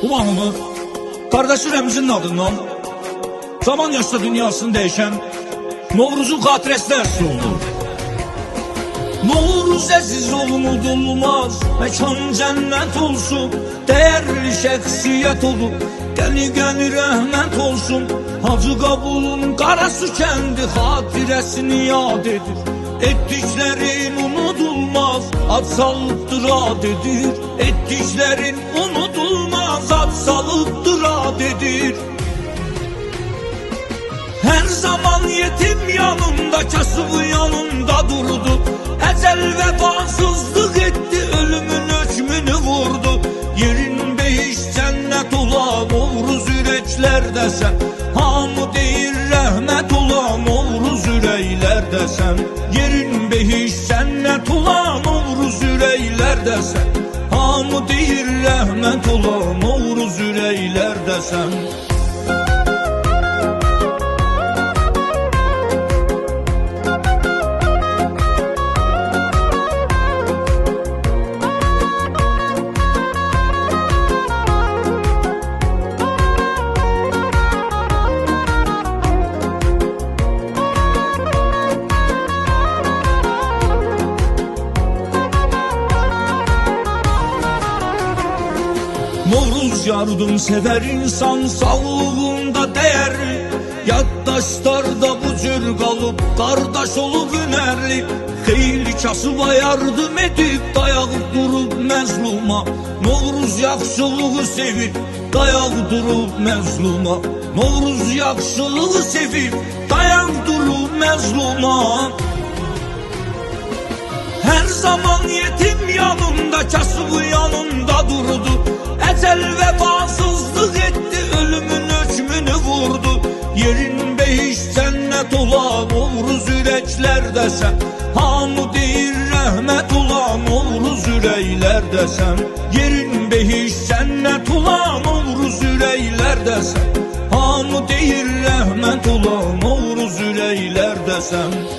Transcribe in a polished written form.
Bu mahnını qardaşı Rəmzinin adından zaman yaşda dünyasını dəyişən Novruzun xatirəsinə əsr oldu. Novruz əziz unudulmaz, məkan cənnət olsun, dəyərli şəxsiyyət olub, gəli rəhmət olsun. Hacı Qabulun Qarasu kəndi xatirəsini yad edir, etdiklərin unudulmaz, ad salıbdır ad edir. Etdiklərin unudulmaz, ad salıbdır ad edir. Her zaman yetim yanımda, kasıbı yanımda durdu. Ecel vefasızlık etti, ölümün hükmünü vurdu. Yerin behiş cennet olan Novruz yürekler desem, hamı değil rahmet olan Novruz yürekler desem. Yerin behiş cennet olan Novruz yürekler desem, hamı değil rahmet olan Novruz yürekler desem. Novruz yardım sever insan, sağlığında değerli. Yaddaşlarda bu cür kalıp, kardeş olup ünerli. Xeyli kasıba yardım edip, dayağı durup məzluma. Novruz yaxşılığı sevip, dayağı durup məzluma. Novruz yaxşılığı sevip, dayağı durup məzluma. Her zaman yetim yanımda, kasıbı yanımda durdu. Ecel vefasızlık etti, ölümün hükmünü vurdu. Yerin behiş cennet olan Novruz yürekler desem, hamı değil rahmet olan Novruz yürekler desem. Yerin behiş cennet olan Novruz yürekler desem, hamı değil rahmet olan Novruz yürekler desem.